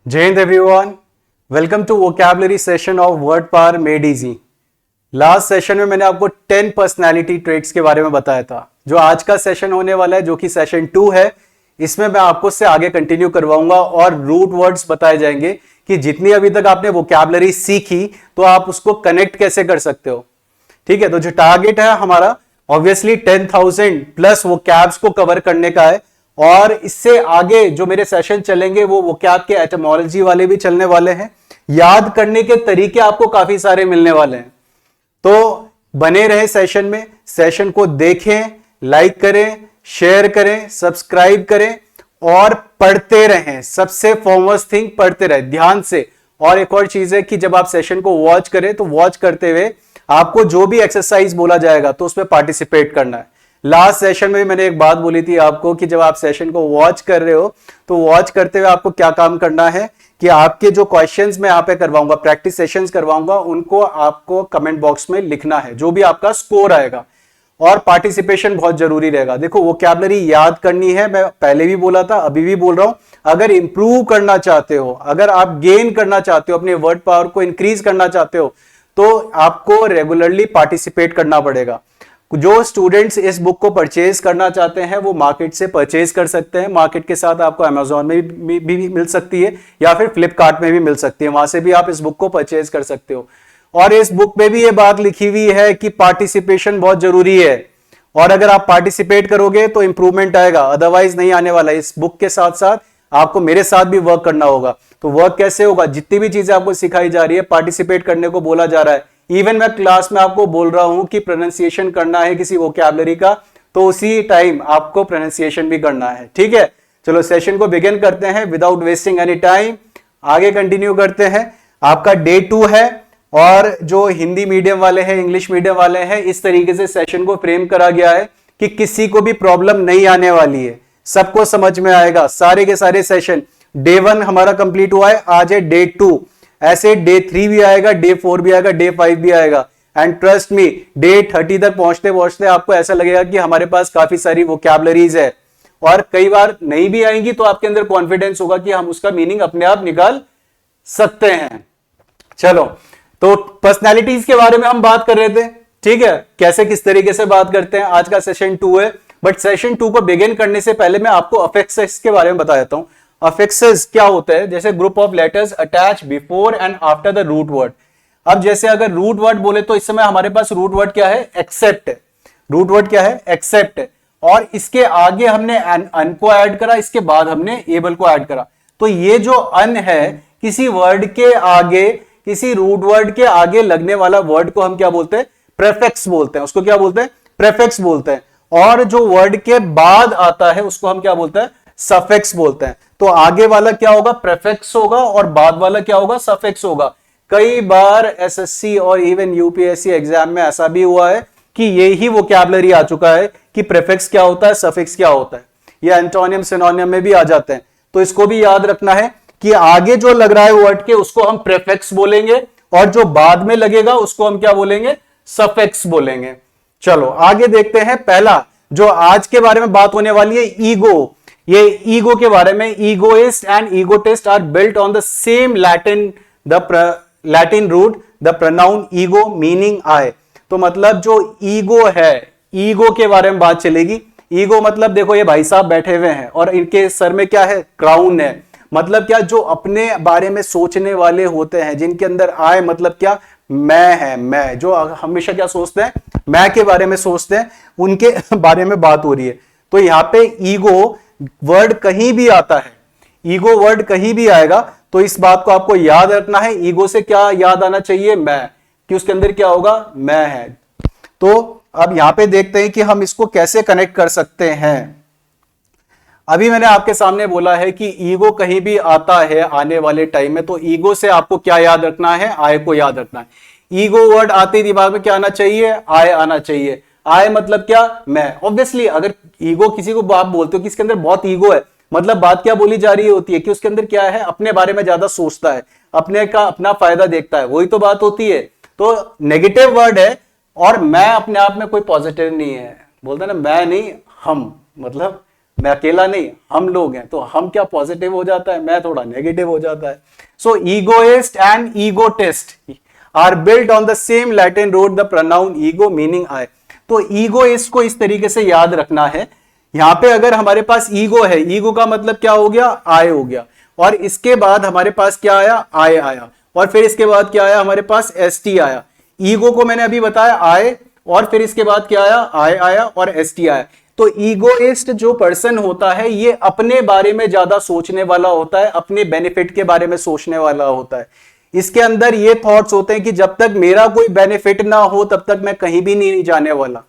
जय हिंद everyone, welcome to vocabulary session of word power made easy. Last session में मैंने आपको 10 पर्सनालिटी ट्रेट्स के बारे में बताया था। जो आज का सेशन होने वाला है, जो कि सेशन 2 है, इसमें मैं आपको उससे आगे कंटिन्यू करवाऊंगा और रूट वर्ड्स बताए जाएंगे कि जितनी अभी तक आपने वोकैबुलरी सीखी तो आप उसको कनेक्ट कैसे कर सकते हो। ठीक है, तो जो टारगेट है हमारा ऑब्वियसली 10,000 प्लस वोकैब्स को कवर करने का है। और इससे आगे जो मेरे सेशन चलेंगे वो वोकैब के एटमोलॉजी वाले भी चलने वाले हैं। याद करने के तरीके आपको काफी सारे मिलने वाले हैं, तो बने रहे सेशन में। सेशन को देखें, लाइक करें, शेयर करें, सब्सक्राइब करें और पढ़ते रहें। सबसे फॉरमोस्ट थिंग, पढ़ते रहें ध्यान से। और एक और चीज है कि जब आप सेशन को वॉच करें तो वॉच करते हुए आपको जो भी एक्सरसाइज बोला जाएगा तो उसमें पार्टिसिपेट करना है। लास्ट सेशन में मैंने एक बात बोली थी आपको कि जब आप सेशन को वॉच कर रहे हो तो वॉच करते हुए आपको क्या काम करना है कि आपके जो क्वेश्चंस मैं यहाँ पे करवाऊंगा, प्रैक्टिस सेशंस करवाऊंगा, उनको आपको कमेंट बॉक्स में लिखना है, जो भी आपका स्कोर आएगा। और पार्टिसिपेशन बहुत जरूरी रहेगा। देखो, वोकैबुलरी याद करनी है, मैं पहले भी बोला था, अभी भी बोल रहा हूं। अगर इंप्रूव करना चाहते हो, अगर आप गेन करना चाहते हो, अपने वर्ड पावर को इंक्रीज करना चाहते हो, तो आपको रेगुलरली पार्टिसिपेट करना पड़ेगा। जो स्टूडेंट्स इस बुक को परचेज करना चाहते हैं वो मार्केट से परचेज कर सकते हैं। मार्केट के साथ आपको अमेजोन में भी मिल सकती है या फिर फ्लिपकार्ट में भी मिल सकती है, वहां से भी आप इस बुक को परचेज कर सकते हो। और इस बुक में भी ये बात लिखी हुई है कि पार्टिसिपेशन बहुत जरूरी है, और अगर आप पार्टिसिपेट करोगे तो इंप्रूवमेंट आएगा, अदरवाइज नहीं आने वाला। इस बुक के साथ साथ आपको मेरे साथ भी वर्क करना होगा। तो वर्क कैसे होगा? जितनी भी चीजें आपको सिखाई जा रही है, पार्टिसिपेट करने को बोला जा रहा है। इवन मैं क्लास में आपको बोल रहा हूं कि प्रोनाउंसिएशन करना है किसी वोकैबुलरी का, तो उसी टाइम आपको प्रोनाउंसिएशन भी करना है। ठीक है, चलो सेशन को बिगिन करते हैं विदाउट वेस्टिंग एनी टाइम। आगे कंटिन्यू करते हैं। आपका डे 2 है, और जो हिंदी मीडियम वाले हैं, इंग्लिश मीडियम वाले हैं, इस तरीके से सेशन को फ्रेम करा गया है कि किसी को भी प्रॉब्लम नहीं आने वाली है, सबको समझ में आएगा। सारे के सारे सेशन डे 1 हमारा कंप्लीट हुआ है, आज है डे 2। ऐसे डे 3 भी आएगा, डे 4 भी आएगा, डे 5 भी आएगा। एंड ट्रस्ट मी, डे 30 तक पहुंचते पहुंचते आपको ऐसा लगेगा कि हमारे पास काफी सारी वोकैबुलरीज है, और कई बार नहीं भी आएंगी तो आपके अंदर कॉन्फिडेंस होगा कि हम उसका मीनिंग अपने आप निकाल सकते हैं। चलो, तो पर्सनैलिटीज के बारे में हम बात कर रहे थे। ठीक है, कैसे किस तरीके से बात करते हैं। आज का सेशन 2 है, बट सेशन 2 को बिगिन करने से पहले मैं आपको अफेक्सेस के बारे में बता देता हूं। अफिक्सेस क्या होता है? जैसे group of letters attach before and after the root word. अब जैसे अगर रूट वर्ड बोले तो इस समय हमारे पास रूट वर्ड क्या है? एक्सेप्ट है। रूट वर्ड क्या है? एक्सेप्ट है। और इसके आगे हमने अन को ऐड करा, इसके बाद हमने एबल को ऐड करा। तो ये जो अन है, किसी वर्ड के आगे, किसी रूट वर्ड के आगे लगने वाला वर्ड को हम क्या बोलते हैं? प्रेफिक्स बोलते हैं। उसको क्या बोलते हैं? प्रेफिक्स बोलते हैं। और जो वर्ड के बाद आता है उसको हम क्या बोलते हैं? सफिक्स बोलते हैं। तो आगे वाला क्या होगा? प्रेफिक्स होगा, और बाद वाला क्या होगा? सफिक्स होगा। कई बार एसएससी और इवन यूपीएससी एग्जाम में ऐसा भी हुआ है कि यही वोकैबुलरी आ चुका है कि प्रेफिक्स क्या होता है, सफिक्स क्या होता है। ये एंटोनियम सिनोनियम में भी आ जाते हैं। तो इसको भी याद रखना है कि आगे जो लग रहा है वर्ड के, उसको हम प्रेफिक्स बोलेंगे, और जो बाद में लगेगा उसको हम क्या बोलेंगे? सफिक्स बोलेंगे। चलो आगे देखते हैं। पहला जो आज के बारे में बात होने वाली है, ईगो। ये ईगो के बारे में, egoist and egotist are built on the same Latin root the pronoun ego meaning I. तो मतलब जो ईगो है, ईगो के बारे में बात चलेगी। ईगो मतलब देखो, ये भाई साहब बैठे हुए हैं और इनके सर में क्या है? क्राउन है। मतलब क्या? जो अपने बारे में सोचने वाले होते हैं, जिनके अंदर आए, मतलब क्या? मैं है, मैं। जो हमेशा क्या सोचते हैं? मैं के बारे में सोचते हैं, उनके बारे में बात हो रही है। तो यहां पे ईगो वर्ड कहीं भी आता है, ईगो वर्ड कहीं भी आएगा तो इस बात को आपको याद रखना है। ईगो से क्या याद आना चाहिए? मैं, कि उसके अंदर क्या होगा? मैं है। तो अब यहां पे देखते हैं कि हम इसको कैसे कनेक्ट कर सकते हैं। अभी मैंने आपके सामने बोला है कि ईगो कहीं भी आता है आने वाले टाइम में, तो ईगो से आपको क्या याद रखना है? आय को याद रखना है। ईगो वर्ड आते ही दिमाग में क्या आना चाहिए? आय आना चाहिए। आय मतलब क्या? मैं। ऑब्वियसली अगर ईगो किसी को आप बोलते हो कि इसके अंदर बहुत ईगो है, मतलब बात क्या बोली जा रही होती है कि उसके अंदर क्या है? अपने बारे में ज्यादा सोचता है, अपने का अपना फायदा देखता है, वही तो बात होती है। तो नेगेटिव वर्ड है, और मैं अपने आप में कोई पॉजिटिव नहीं है। बोलते ना, मैं नहीं हम, मतलब मैं अकेला नहीं, हम लोग हैं, तो हम क्या पॉजिटिव हो जाता है, मैं थोड़ा नेगेटिव हो जाता है। So egoist and egotist are built on the same Latin root the pronoun ego meaning I. तो ईगोइस्ट को इस तरीके से याद रखना है। यहां पे अगर हमारे पास ईगो है, ईगो का मतलब क्या हो गया, आय हो गया, और इसके बाद हमारे पास क्या आया, आय आया, और फिर इसके बाद क्या आया, हमारे पास एस टी आया। ईगो को मैंने अभी बताया आय, और फिर इसके बाद क्या आया, आय आया और एस टी आया। तो ईगोइस्ट जो पर्सन होता है ये अपने बारे में ज्यादा सोचने वाला होता है, अपने बेनिफिट के बारे में सोचने वाला होता है। इसके अंदर ये थॉट्स होते हैं कि जब तक मेरा कोई बेनिफिट ना हो तब तक मैं कहीं भी नहीं जाने वाला,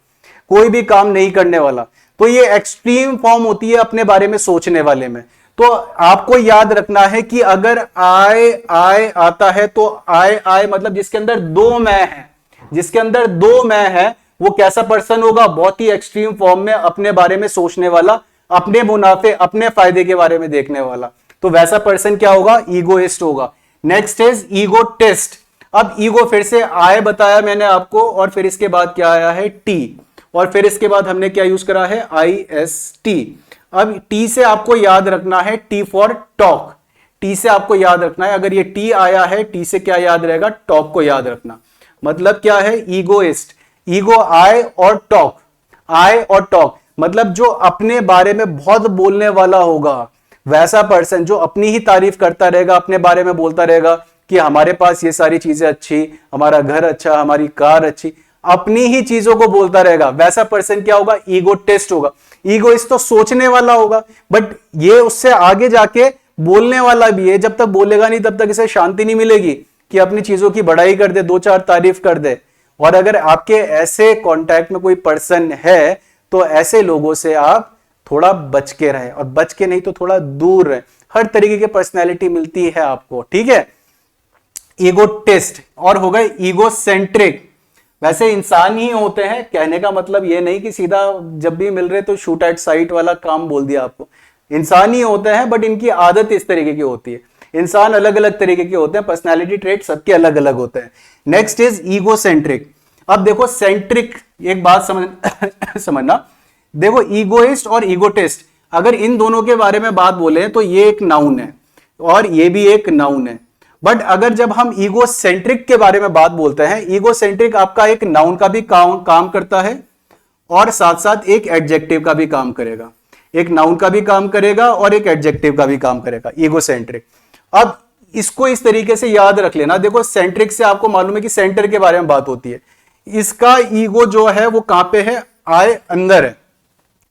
कोई भी काम नहीं करने वाला। तो ये एक्सट्रीम फॉर्म होती है अपने बारे में सोचने वाले में। तो आपको याद रखना है कि अगर आय आय आता है तो आय आय मतलब जिसके अंदर दो मैं है, जिसके अंदर दो मैं है वो कैसा पर्सन होगा, बहुत ही एक्सट्रीम फॉर्म में अपने बारे में सोचने वाला, अपने मुनाफे अपने फायदे के बारे में देखने वाला। तो वैसा पर्सन क्या होगा, ईगोइस्ट होगा। Next is egotist. अब ईगो फिर से आय बताया मैंने आपको, और फिर इसके बाद क्या आया है, टी, और फिर इसके बाद हमने क्या यूज करा है, आई एस टी। अब टी से आपको याद रखना है, टी फॉर टॉक, टी से आपको याद रखना है, अगर ये टी आया है, टी से क्या याद रहेगा, टॉक को याद रखना। मतलब क्या है, ईगोइस्ट, ईगो आय और टॉक, आय और टॉक मतलब जो अपने बारे में बहुत बोलने वाला होगा, वैसा पर्सन जो अपनी ही तारीफ करता रहेगा, अपने बारे में बोलता रहेगा कि हमारे पास ये सारी चीजें अच्छी, हमारा घर अच्छा, हमारी कार अच्छी, अपनी ही चीजों को बोलता रहेगा, वैसा पर्सन क्या होगा, ईगोटिस्ट होगा। ईगोइस्ट तो सोचने वाला होगा, बट ये उससे आगे जाके बोलने वाला भी है। जब तक बोलेगा नहीं तब तक इसे शांति नहीं मिलेगी कि अपनी चीजों की बड़ाई कर दे, दो चार तारीफ कर दे। और अगर आपके ऐसे कांटेक्ट में कोई पर्सन है तो ऐसे लोगों से आप थोड़ा बच के रहें, और बच के नहीं तो थोड़ा दूर रहें। हर तरीके की पर्सनैलिटी मिलती है आपको, ठीक है। ईगोटिस्ट और हो गए ईगोसेंट्रिक। वैसे इंसान ही होते हैं, कहने का मतलब ये नहीं कि सीधा जब भी मिल रहे तो शूट एट साइट वाला काम बोल दिया आपको। इंसान ही होते हैं, बट इनकी आदत इस तरीके की होती है। इंसान अलग अलग तरीके के होते हैं, पर्सनालिटी ट्रेट सबके अलग अलग होते हैं। Next is egocentric. अब देखो सेंट्रिक, एक बात समझना, देखो ईगोइस्ट और ईगोटिस्ट, अगर इन दोनों के बारे में बात बोले तो ये एक नाउन है और ये भी एक नाउन है। बट अगर जब हम ईगोसेंट्रिक के बारे में बात बोलते हैं, ईगोसेंट्रिक आपका एक नाउन का भी काम करता है और साथ साथ एक एडजेक्टिव का भी काम करेगा, एक नाउन का भी काम करेगा और एक एडजेक्टिव का भी काम करेगा, ईगोसेंट्रिक। अब इसको इस तरीके से याद रख लेना। देखो सेंट्रिक से आपको मालूम है कि सेंटर के बारे में बात होती है, इसका ईगो जो है वो कहां पे है, आय अंदर है,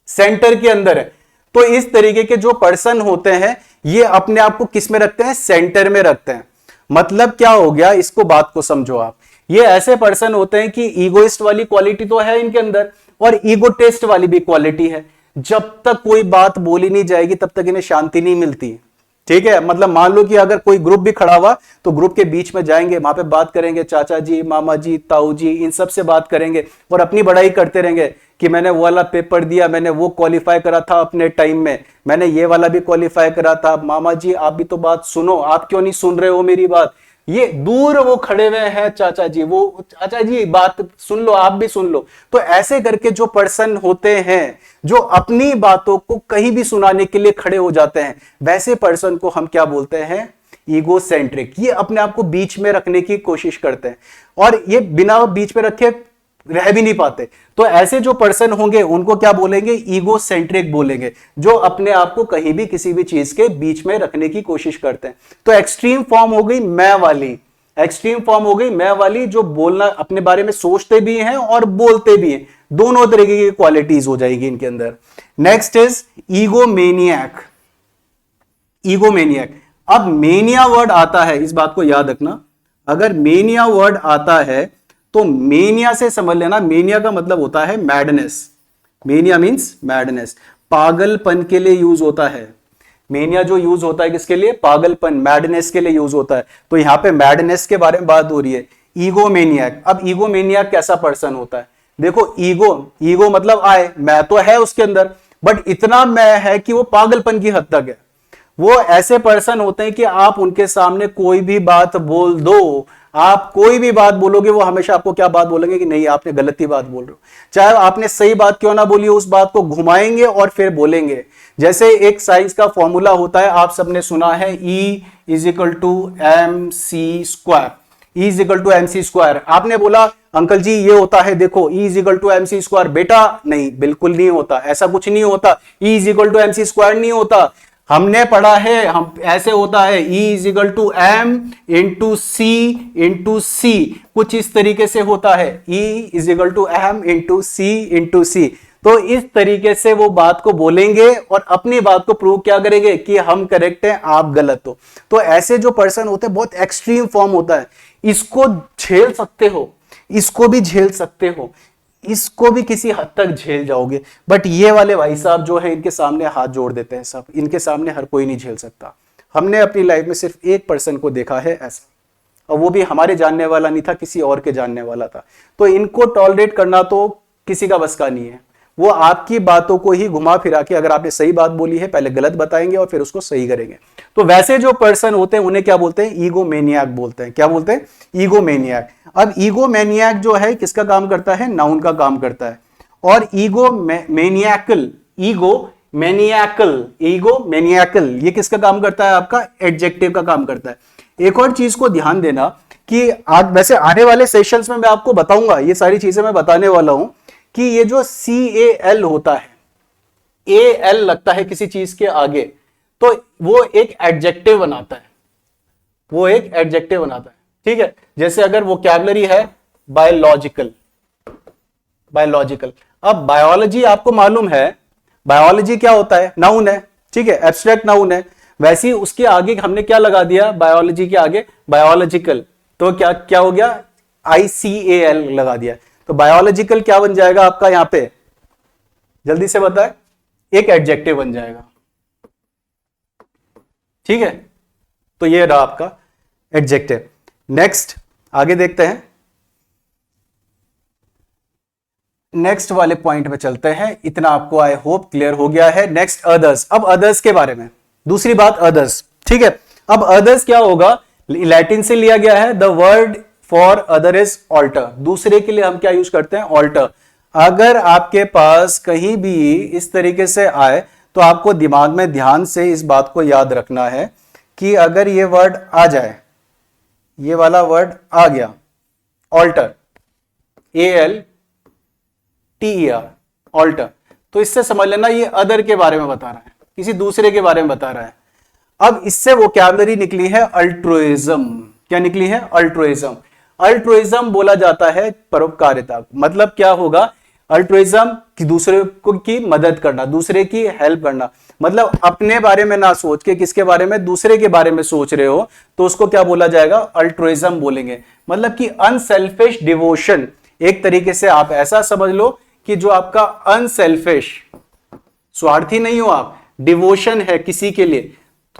सेंटर के अंदर है। तो इस तरीके के जो पर्सन होते हैं ये अपने आप को किस में रखते हैं, सेंटर में रखते हैं। मतलब क्या हो गया, इसको बात को समझो आप। ये ऐसे पर्सन होते हैं कि ईगोइस्ट वाली क्वालिटी तो है इनके अंदर और ईगोटिस्ट वाली भी क्वालिटी है। जब तक कोई बात बोली नहीं जाएगी तब तक इन्हें शांति नहीं मिलती, ठीक है। मतलब मान लो कि अगर कोई ग्रुप भी खड़ा हुआ तो ग्रुप के बीच में जाएंगे, वहां पे बात करेंगे, चाचा जी, मामा जी, ताऊ जी, इन सब से बात करेंगे और अपनी बड़ाई करते रहेंगे कि मैंने वो वाला पेपर दिया, मैंने वो क्वालिफाई करा था अपने टाइम में, मैंने ये वाला भी क्वालिफाई करा था। मामा जी आप भी तो बात सुनो, आप क्यों नहीं सुन रहे हो मेरी बात। ये दूर वो खड़े हुए हैं, चाचा जी, वो चाचा जी बात सुन लो, आप भी सुन लो। तो ऐसे करके जो पर्सन होते हैं जो अपनी बातों को कहीं भी सुनाने के लिए खड़े हो जाते हैं, वैसे पर्सन को हम क्या बोलते हैं, ईगोसेंट्रिक। ये अपने आप को बीच में रखने की कोशिश करते हैं और ये बिना बीच में रखे रह भी नहीं पाते। तो ऐसे जो पर्सन होंगे उनको क्या बोलेंगे, ईगोसेंट्रिक बोलेंगे, जो अपने आप को कहीं भी किसी भी चीज के बीच में रखने की कोशिश करते हैं। तो एक्सट्रीम फॉर्म हो गई मैं वाली, एक्सट्रीम फॉर्म हो गई मैं वाली, जो बोलना अपने बारे में सोचते भी हैं और बोलते भी हैं, दोनों तरीके की क्वालिटीज हो जाएगी इनके अंदर। Next is ईगोमेनियक। ईगोमेनियक, अब मेनिया वर्ड आता है, इस बात को याद रखना, अगर मेनिया वर्ड आता है तो मेनिया से समझ लेना, मेनिया का मतलब होता है मैडनेस। मेनिया मींस मैडनेस, पागलपन के लिए यूज होता है। मेनिया जो यूज होता है किसके लिए, पागलपन, मैडनेस के लिए यूज होता है। तो यहां पे मैडनेस के बारे में बात हो रही है। ईगोमेनियक, अब ईगोमेनियक कैसा पर्सन होता है, देखो ईगो मतलब आए, मैं तो है उसके अंदर, बट इतना मैं है कि वो पागलपन की हद तक है। वो ऐसे पर्सन होते हैं कि आप उनके सामने कोई भी बात बोल दो, आप कोई भी बात बोलोगे वो हमेशा आपको क्या बात बोलेंगे कि नहीं आपने गलत ही बात बोल रहे हो, चाहे आपने सही बात क्यों ना बोली, उस बात को घुमाएंगे और फिर बोलेंगे। जैसे एक साइंस का फॉर्मूला होता है, आप सबने सुना है, E is equal to M C square, E is equal to M C square. आपने बोला अंकल जी ये होता है, देखो E is equal to M C square. बेटा नहीं, बिल्कुल नहीं होता, ऐसा कुछ नहीं होता, E is equal to M C square नहीं होता। हमने पढ़ा है, हम ऐसे होता है, E is equal to M into C, कुछ इस तरीके से होता है, E is equal to M into C. तो इस तरीके से वो बात को बोलेंगे और अपनी बात को प्रूव क्या करेंगे कि हम करेक्ट हैं, आप गलत हो। तो ऐसे जो पर्सन होते हैं, बहुत एक्सट्रीम फॉर्म होता है, इसको झेल सकते हो, इसको भी झेल सकते हो, इसको भी किसी हद तक झेल जाओगे, बट ये वाले भाई साहब जो है इनके सामने हाथ जोड़ देते हैं सब, इनके सामने हर कोई नहीं झेल सकता। हमने अपनी लाइफ में सिर्फ एक पर्सन को देखा है ऐसा, और वो भी हमारे जानने वाला नहीं था, किसी और के जानने वाला था। तो इनको टॉलरेट करना तो किसी का बस का नहीं है। वो आपकी बातों को ही घुमा फिरा के, अगर आपने सही बात बोली है पहले गलत बताएंगे और फिर उसको सही करेंगे। तो वैसे जो पर्सन होते हैं उन्हें क्या बोलते हैं, ईगोमेनियाक बोलते हैं। क्या बोलते हैं, ईगोमेनियाक। अब ईगोमेनियाक जो है किसका काम करता है, नाउन का काम करता है। और ईगोमेनियाकल ये किसका काम करता है, आपका एडजेक्टिव का काम करता है। एक और चीज को ध्यान देना कि आज वैसे आने वाले सेशंस में मैं आपको बताऊंगा, ये सारी चीजें मैं बताने वाला हूं कि ये जो CAL होता है, AL लगता है किसी चीज के आगे, तो वो एक एडजेक्टिव बनाता है, वो एक एडजेक्टिव बनाता है। ठीक है, जैसे अगर वोकैबुलरी है बायोलॉजिकल, अब बायोलॉजी आपको मालूम है, बायोलॉजी क्या होता है, नाउन है, ठीक है, एब्स्ट्रैक्ट नाउन है। वैसे ही उसके आगे हमने क्या लगा दिया, बायोलॉजी के आगे बायोलॉजिकल, तो क्या हो गया, ICAL लगा दिया। तो बायोलॉजिकल क्या बन जाएगा आपका यहां पे, जल्दी से बताए, एक एडजेक्टिव बन जाएगा। ठीक है, तो ये रहा आपका एडजेक्टिव। नेक्स्ट आगे देखते हैं, नेक्स्ट वाले पॉइंट में चलते हैं। इतना आपको आई होप क्लियर हो गया है। Next others. अब अदर्स के बारे में दूसरी बात, अदर्स। ठीक है, अब अदर्स क्या होगा, लैटिन से लिया गया है, the word for other is alter. दूसरे के लिए हम क्या यूज करते हैं, ऑल्टर। अगर आपके पास कहीं भी इस तरीके से आए तो आपको दिमाग में ध्यान से इस बात को याद रखना है कि अगर ये वर्ड आ जाए, ये वाला वर्ड आ गया, ऑल्टर, ALTER, ऑल्टर, तो इससे समझ लेना ये अदर के बारे में बता रहा है, किसी दूसरे के बारे में बता रहा है। अब इससे वोकैबुलरी निकली है अल्ट्रुइज्म। क्या निकली है, अल्ट्रुइज्म। अल्ट्रुइज्म बोला जाता है परोपकारिता। मतलब क्या होगा, अल्ट्रुइज्म कि दूसरे को की मदद करना, दूसरे की हेल्प करना। मतलब अपने बारे में ना सोच के किसके बारे में, दूसरे के बारे में सोच रहे हो, तो उसको क्या बोला जाएगा, अल्ट्रुइज्म बोलेंगे। मतलब कि अनसेल्फिश डिवोशन, एक तरीके से आप ऐसा समझ लो कि जो आपका अनसेल्फिश, स्वार्थी नहीं हो आप, डिवोशन है किसी के लिए,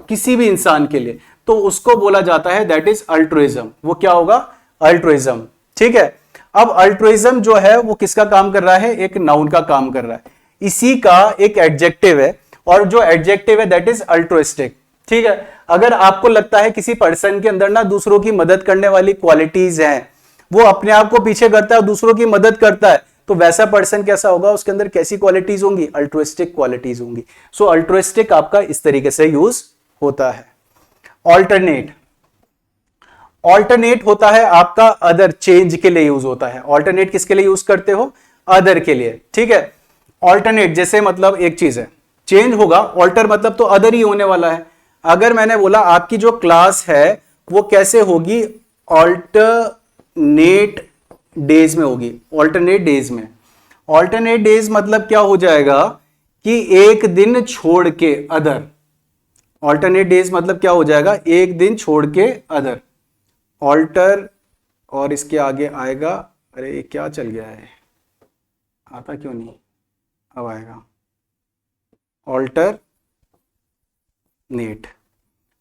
किसी भी इंसान के लिए, तो उसको बोला जाता है दैट इज अल्ट्रुइज्म। वो क्या होगा, अल्ट्रुइज्म। ठीक है, अब अल्ट्रुइज्म जो है वो किसका काम कर रहा है, एक नाउन का काम कर रहा है, इसी का एक एडजेक्टिव है, और जो एडजेक्टिव है दैट इज अल्ट्रुइस्टिक। ठीक है, अगर आपको लगता है किसी पर्सन के अंदर ना दूसरों की मदद करने वाली क्वालिटीज हैं, वो अपने आप को पीछे करता है और दूसरों की मदद करता है, तो वैसा पर्सन कैसा होगा, उसके अंदर कैसी क्वालिटीज होंगी, अल्ट्रुइस्टिक क्वालिटीज होंगी। सो अल्ट्रुइस्टिक आपका इस तरीके से यूज होता है। ऑल्टरनेट, ऑल्टरनेट होता है आपका अदर, चेंज के लिए यूज होता है। ऑल्टरनेट किसके लिए यूज करते हो, अदर के लिए। ठीक है, ऑल्टरनेट जैसे मतलब एक चीज है, चेंज होगा, ऑल्टर मतलब तो अदर ही होने वाला है। अगर मैंने बोला आपकी जो क्लास है वो कैसे होगी, ऑल्टरनेट डेज में होगी, ऑल्टरनेट डेज में। ऑल्टरनेट डेज मतलब क्या हो जाएगा कि एक दिन छोड़ के अदर। ऑल्टरनेट डेज मतलब क्या हो जाएगा, एक दिन छोड़ के अदर। ऑल्टर और इसके आगे आएगा, अरे ये क्या चल गया है, आता क्यों नहीं, अब आएगा ऑल्टरनेट।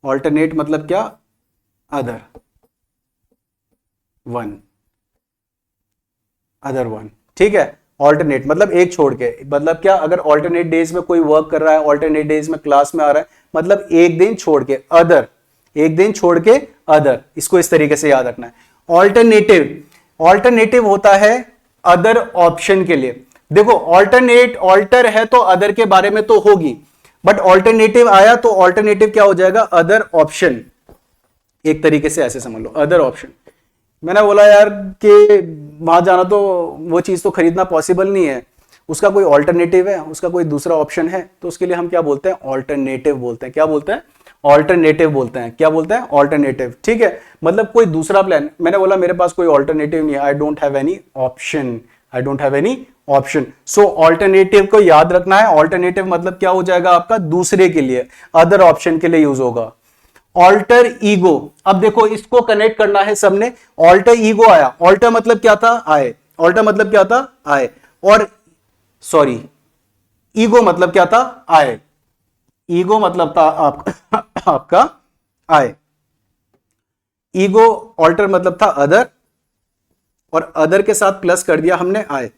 ऑल्टरनेट मतलब क्या, अदर वन, अदर वन। ठीक है, ऑल्टरनेट मतलब एक छोड़ के, मतलब क्या, अगर ऑल्टरनेट डेज में कोई वर्क कर रहा है, ऑल्टरनेट डेज में क्लास में आ रहा है, मतलब एक दिन छोड़ के, अदर, एक दिन छोड़ के अदर, इसको इस तरीके से याद रखना है। ऑल्टरनेटिव, ऑल्टरनेटिव होता है अदर ऑप्शन के लिए। देखो ऑल्टरनेट, ऑल्टर है तो अदर के बारे में तो होगी, बट ऑल्टरनेटिव आया तो ऑल्टरनेटिव क्या हो जाएगा, अदर ऑप्शन। एक तरीके से ऐसे समझ लो, अदर ऑप्शन। मैंने बोला यार कि वहां जाना तो वो चीज तो खरीदना पॉसिबल नहीं है, उसका कोई ऑल्टरनेटिव है, उसका कोई दूसरा ऑप्शन है, तो उसके लिए हम क्या बोलते हैं, ऑल्टरनेटिव बोलते हैं। क्या बोलते हैं, ऑल्टरनेटिव बोलते हैं। क्या बोलते हैं, ऑल्टरनेटिव। ठीक है, मतलब कोई दूसरा प्लान। मैंने बोला मेरे पास कोई ऑल्टरनेटिव नहीं है, I don't have any option, I don't have any option. So alternative को याद रखना है। ऑल्टरनेटिव मतलब क्या हो जाएगा आपका, दूसरे के लिए, अदर ऑप्शन के लिए यूज होगा। ऑल्टर ईगो, अब देखो इसको कनेक्ट करना है सबने। ऑल्टर ईगो आया, ऑल्टर मतलब क्या था, आए। ऑल्टर मतलब क्या था, आए। और सॉरी, ईगो मतलब क्या था, आए। ईगो मतलब था आपका आए। ईगो, ऑल्टर मतलब था अदर, और अदर के साथ प्लस कर दिया हमने आए,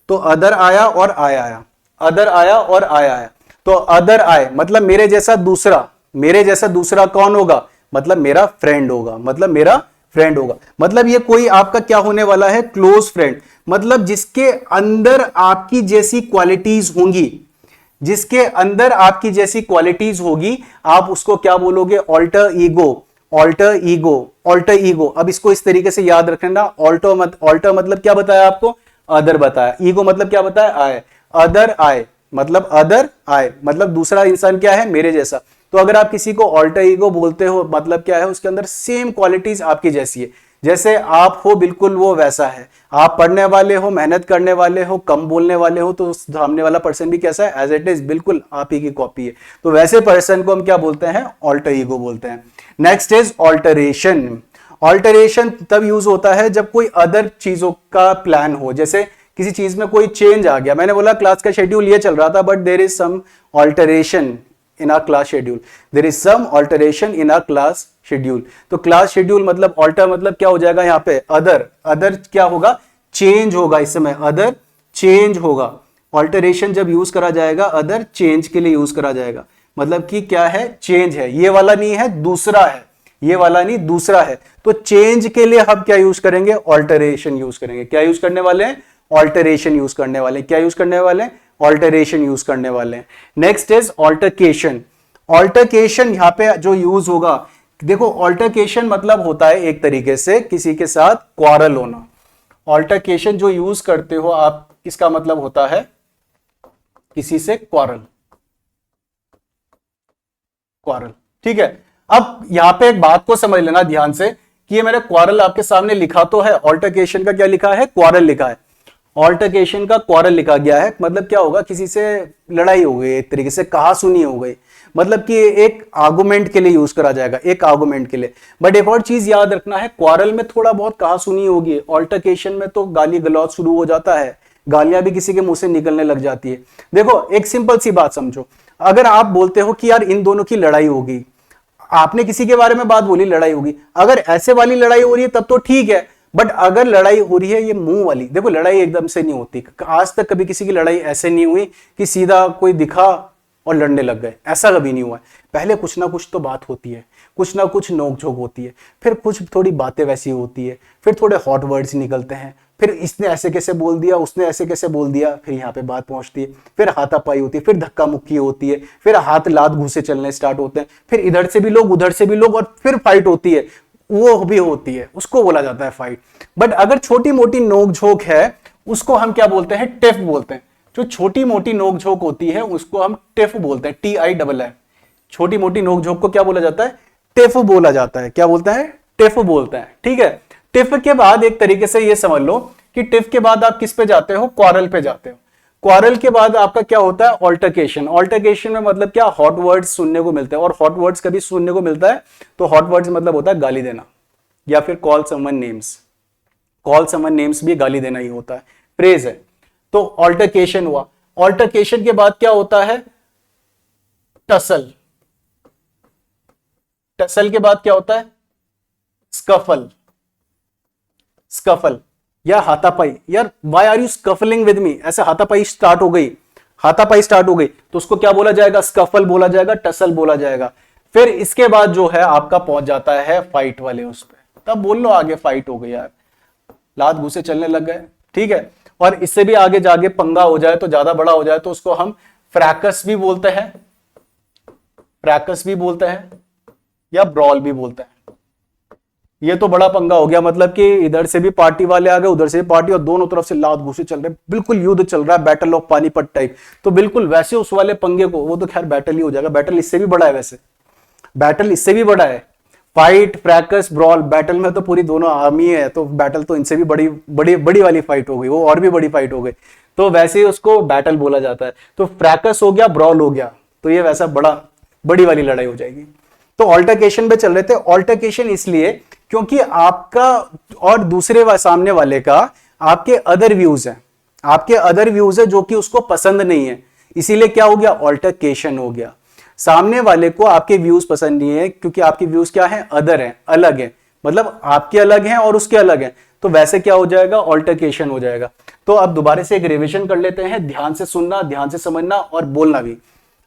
तो अदर आया और आय आया, अदर आया और आय आया। तो अदर आए मतलब मेरे जैसा दूसरा, मेरे जैसा दूसरा कौन होगा, मतलब मेरा फ्रेंड होगा, मतलब मेरा फ्रेंड होगा। मतलब ये कोई आपका क्या होने वाला है, क्लोज फ्रेंड, मतलब जिसके अंदर आपकी जैसी क्वालिटीज होंगी, जिसके अंदर आपकी जैसी क्वालिटीज होगी, आप उसको क्या बोलोगे, alter ego, alter ego, alter ego. अब इसको इस तरीके से याद रखना, ऑल्टर मतलब क्या बताया आपको, अदर बताया। ईगो मतलब क्या बताया, आए। अदर आए मतलब अदर आए, मतलब दूसरा इंसान क्या है, मेरे जैसा। तो अगर आप किसी को ऑल्टर ईगो बोलते हो, मतलब क्या है, उसके अंदर सेम क्वालिटीज आपकी जैसी है, जैसे आप हो बिल्कुल वो वैसा है। आप पढ़ने वाले हो, मेहनत करने वाले हो, कम बोलने वाले हो, तो सामने वाला पर्सन भी कैसा है, एज इट इज, बिल्कुल आप ही की कॉपी है। तो वैसे पर्सन को हम क्या बोलते हैं, ऑल्टर ईगो बोलते हैं। Next is alteration. ऑल्टरेशन तब यूज होता है जब कोई अदर चीजों का प्लान हो, जैसे किसी चीज में कोई चेंज आ गया। मैंने बोला क्लास का शेड्यूल ये चल रहा था, but there is some alteration in our class schedule, there is some alteration in our class schedule. तो क्लास शेड्यूल मतलब ऑल्टर मतलब क्या हो जाएगा यहाँ पे, अदर। अदर क्या होगा, चेंज होगा, इस समय अदर चेंज होगा। ऑल्टरेशन जब यूज करा जाएगा, अदर चेंज के लिए यूज करा जाएगा, मतलब कि क्या है, चेंज है, ये वाला नहीं है, दूसरा है, ये वाला नहीं, दूसरा है। तो चेंज के लिए हम क्या यूज करेंगे, ऑल्टरेशन यूज करेंगे। क्या यूज करने वाले हैं, ऑल्टरेशन यूज करने वाले हैं। क्या यूज करने वाले हैं, ऑल्टरेशन यूज करने वाले हैं। Next is altercation. ऑल्टरकेशन यहाँ पे जो यूज होगा, देखो ऑल्टरकेशन मतलब होता है एक तरीके से किसी के साथ क्वारल होना। ऑल्टरकेशन जो यूज करते हो आप, इसका मतलब होता है किसी से क्वारल, क्वारल। ठीक है, अब यहां पे एक बात को समझ लेना ध्यान से कि ये मैंने क्वारल आपके सामने लिखा तो है, ऑल्टरकेशन का क्या लिखा है, क्वारल लिखा है। ऑल्टरकेशन का क्वारल लिखा गया है, मतलब क्या होगा, किसी से लड़ाई हो गई, एक तरीके से कहा सुनी हो गई, मतलब कि एक आर्गुमेंट के लिए यूज करा जाएगा, एक आर्गुमेंट के लिए। बट एक और चीज याद रखना है, क्वारल में थोड़ा बहुत कहा सुनी होगी, ऑल्टरकेशन में तो गाली गलौज शुरू हो जाता है, गालियां भी किसी के मुंह से निकलने लग जाती है। देखो एक सिंपल सी बात समझो, अगर आप बोलते हो कि यार इन दोनों की लड़ाई होगी, आपने किसी के बारे में बात बोली, लड़ाई होगी, अगर ऐसे वाली लड़ाई हो रही है तब तो ठीक है, बट अगर लड़ाई हो रही है ये मुंह वाली, देखो लड़ाई एकदम से नहीं होती, आज तक कभी किसी की लड़ाई ऐसे नहीं हुई कि सीधा कोई दिखा और लड़ने लग गए, ऐसा कभी नहीं हुआ है। पहले कुछ ना कुछ तो बात होती है, कुछ ना कुछ नोकझोंक होती है, फिर कुछ थोड़ी बातें वैसी होती है, फिर थोड़े हॉट वर्ड्स निकलते हैं, फिर इसने ऐसे कैसे बोल दिया, उसने ऐसे कैसे बोल दिया, फिर यहाँ पे बात पहुंचती है, फिर हाथापाई होती है, फिर धक्का मुक्की होती है, फिर हाथ लात घूसे चलने स्टार्ट होते हैं, फिर इधर से भी लोग उधर से भी लोग, और फिर फाइट होती है, वो भी होती है, उसको बोला जाता है फाइट। बट अगर छोटी मोटी नोकझोंक है, उसको हम क्या बोलते हैं, टिफ बोलते हैं। जो छोटी मोटी नोकझोंक होती है उसको हम टिफ बोलते हैं, TIFF। छोटी मोटी नोकझोंक को क्या बोला जाता है, टिफ बोला जाता है। क्या बोलता है, टिफ बोलता है। ठीक है, टिफ के बाद एक तरीके से ये समझ लो कि टिफ के बाद आप किस पे जाते हो, क्वारल पे जाते हो। क्वारल के बाद आपका क्या होता है, ऑल्टरकेशन। ऑल्टरकेशन में मतलब क्या, हॉट वर्ड्स सुनने को मिलते हैं, और हॉट वर्ड्स कभी सुनने को मिलता है तो हॉट वर्ड्स मतलब होता है गाली देना, या फिर call someone names. Call someone names भी गाली देना ही होता है, प्रेज है। तो ऑल्टरकेशन हुआ। ऑल्टरकेशन के बाद क्या होता है, टसल। टसल के बाद क्या होता है, स्कफल। स्कफल या हाथापाई। यार why are you scuffling with me, ऐसे हाथापाई स्टार्ट हो गई, हाथापाई स्टार्ट हो गई, तो उसको क्या बोला जाएगा, स्कफल बोला जाएगा, टसल बोला जाएगा। फिर इसके बाद जो है आपका पहुंच जाता है फाइट वाले उस पे। तब बोल लो आगे फाइट हो गई यार, लात घूसे चलने लग गए, ठीक है। और इससे भी आगे जाके पंगा हो जाए तो ज्यादा बड़ा हो जाए तो उसको हम फ्रैकस भी बोलते हैं, फ्रैकस भी बोलते हैं या ब्रॉल भी बोलते हैं। ये तो बड़ा पंगा हो गया, मतलब कि इधर से भी पार्टी वाले आ गए, उधर से भी पार्टी, और दोनों तरफ से लात घूसे चल रहे, बिल्कुल युद्ध चल रहा है, बैटल ऑफ पानीपत टाइप। तो बिल्कुल वैसे उस वाले पंगे को, वो तो खैर बैटल ही हो जाएगा, बैटल इससे भी बड़ा है, वैसे बैटल इससे भी बड़ा है। फाइट, फ्रैकस, ब्रॉल, बैटल में तो पूरी दोनों आर्मी है, तो बैटल तो इनसे भी बड़ी बड़ी बड़ी वाली फाइट हो गई, वो और भी बड़ी फाइट हो गई, तो वैसे ही उसको बैटल बोला जाता है। तो फ्रैकस हो गया, ब्रॉल हो गया, तो ये वैसा बड़ी वाली लड़ाई हो जाएगी। तो ऑल्टरकेशन पे चल रहे थे। ऑल्टरकेशन इसलिए क्योंकि आपका और दूसरे सामने वाले का आपके अदर व्यूज है, आपके अदर व्यूज है जो कि उसको पसंद नहीं है, इसीलिए क्या हो गया, ऑल्टरकेशन हो गया। सामने वाले को आपके व्यूज पसंद नहीं है क्योंकि आपके व्यूज क्या है, अदर है, अलग है, मतलब आपके अलग हैं और उसके अलग हैं, तो वैसे क्या हो जाएगा, ऑल्टरकेशन हो जाएगा। तो अब दोबारा से एक रिवीजन कर लेते हैं, ध्यान से सुनना, ध्यान से समझना और बोलना भी।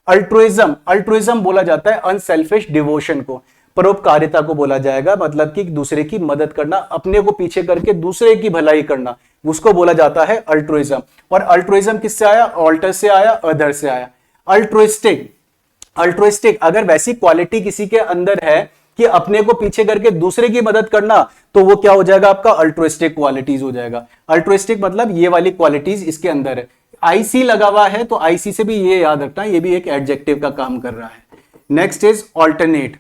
अल्ट्रुइज्म, अल्ट्रुइज्म बोला जाता है अनसेल्फिश डिवोशन को, परोपकारिता को बोला जाएगा, मतलब कि दूसरे की मदद करना, अपने को पीछे करके दूसरे की भलाई करना, उसको बोला जाता है अल्ट्रुइज्म। और अल्ट्रुइज्म किससे आया, ऑल्टर से आया, अदर से आया। अल्ट्रुइस्टिक, अल्ट्रुइस्टिक अगर वैसी क्वालिटी किसी के अंदर है कि अपने को पीछे करके दूसरे की मदद करना, तो वो क्या हो जाएगा, आपका अल्ट्रुइस्टिक क्वालिटीज हो जाएगा। अल्ट्रुइस्टिक मतलब ये वाली क्वालिटीज इसके अंदर है। आईसी लगा हुआ है तो आईसी से भी ये याद रखना, ये भी एक एडजेक्टिव का काम कर रहा है। Next is alternate.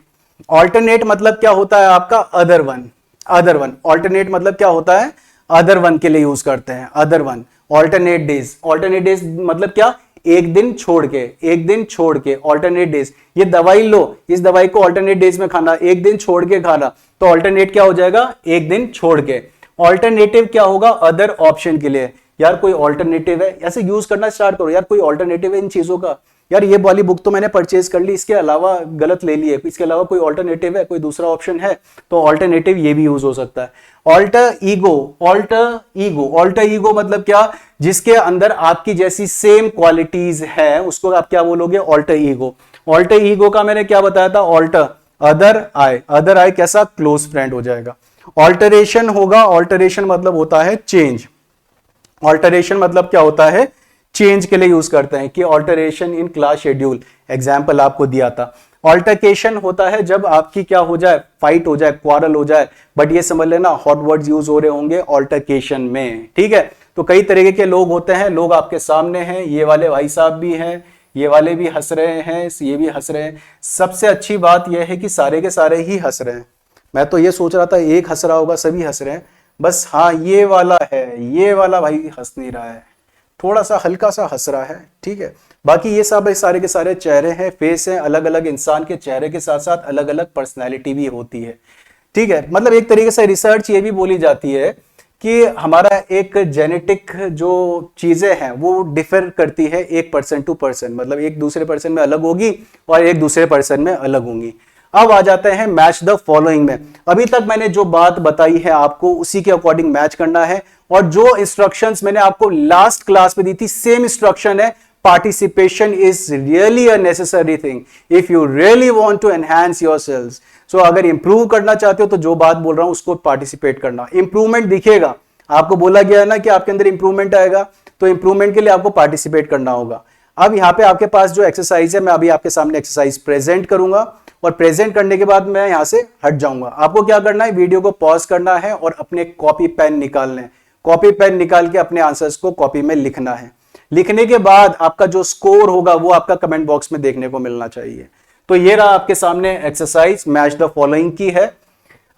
ऑल्टरनेट मतलब क्या होता है आपका, other one, other one. Alternate मतलब क्या होता है, अदर वन के लिए यूज करते हैं, other one. Alternate days, alternate days मतलब क्या, एक दिन छोड़ के, एक दिन छोड़ के, ऑल्टरनेट डेज। ये दवाई लो, इस दवाई को ऑल्टरनेट डेज में खाना, एक दिन छोड़ के खाना, तो ऑल्टरनेट क्या हो जाएगा, एक दिन छोड़ के। ऑल्टरनेटिव क्या होगा, अदर ऑप्शन के लिए। यार कोई ऑल्टरनेटिव है, ऐसे यूज करना स्टार्ट करो, यार कोई ऑल्टरनेटिव है इन चीजों का, यार ये वाली बुक तो मैंने परचेज कर ली, इसके अलावा गलत ले ली है, इसके अलावा कोई ऑल्टरनेटिव है, कोई दूसरा ऑप्शन है, तो ऑल्टरनेटिव ये भी यूज हो सकता है। Alter ego, alter ego, alter ego मतलब क्या, जिसके अंदर आपकी जैसी सेम क्वालिटीज है उसको आप क्या बोलोगे, ऑल्टर ईगो। ऑल्टर ईगो का मैंने क्या बताया था, alter, other I, other I कैसा, क्लोज फ्रेंड हो जाएगा। ऑल्टरेशन होगा, ऑल्टरेशन मतलब होता है चेंज, ऑल्टरेशन मतलब क्या होता है, चेंज के लिए यूज करते हैं कि alteration in class schedule, example आपको दिया था। ऑल्टरकेशन होता है जब आपकी क्या हो जाए, फाइट हो जाए, क्वारल हो जाए, बट ये समझ लेना हॉट वर्ड्स यूज हो रहे होंगे ऑल्टरकेशन में, ठीक है। तो कई तरीके के लोग होते हैं, लोग आपके सामने हैं, ये वाले भाई साहब भी हैं, ये वाले भी हंस रहे हैं, ये भी हंस रहे हैं। सबसे अच्छी बात यह है कि सारे के सारे ही हंस रहे हैं। मैं तो ये सोच रहा था एक हंस रहा होगा, सभी हंस रहे हैं, बस हाँ ये वाला है, ये वाला भाई हंस नहीं रहा है, थोड़ा सा हल्का सा हंस रहा है, ठीक है। बाकी ये सब सारे के सारे चेहरे हैं, फेस हैं, अलग अलग इंसान के चेहरे के साथ साथ अलग अलग पर्सनैलिटी भी होती है, ठीक है। मतलब एक तरीके से रिसर्च ये भी बोली जाती है कि हमारा एक जेनेटिक जो चीजें हैं वो डिफर करती है एक पर्सन टू पर्सन, मतलब एक दूसरे पर्सन में अलग होगी और एक दूसरे पर्सन में अलग होंगी। अब आ जाते हैं मैच द फॉलोइंग में। अभी तक मैंने जो बात बताई है आपको उसी के अकॉर्डिंग मैच करना है, और जो इंस्ट्रक्शंस मैंने आपको लास्ट क्लास में दी थी सेम इंस्ट्रक्शन है। Participation is really a necessary thing if you really want to enhance yourselves. So अगर इंप्रूव करना चाहते हो तो जो बात बोल रहा हूं उसको पार्टिसिपेट करना, इंप्रूवमेंट दिखेगा। आपको बोला गया है ना कि आपके अंदर इंप्रूवमेंट आएगा, तो इंप्रूवमेंट के लिए आपको पार्टिसिपेट करना होगा। अब यहाँ पे आपके पास जो एक्सरसाइज है, मैं अभी आपके सामने एक्सरसाइज प्रेजेंट करूंगा और प्रेजेंट करने के बाद मैं यहां से हट जाऊंगा। आपको क्या करना है, वीडियो को पॉज करना है और अपने कॉपी पेन निकालने हैं, कॉपी पेन निकाल के अपने आंसर्स को कॉपी में लिखना है। लिखने के बाद आपका जो स्कोर होगा वो आपका कमेंट बॉक्स में देखने को मिलना चाहिए। तो ये रहा आपके सामने एक्सरसाइज, मैच द फॉलोइंग की है।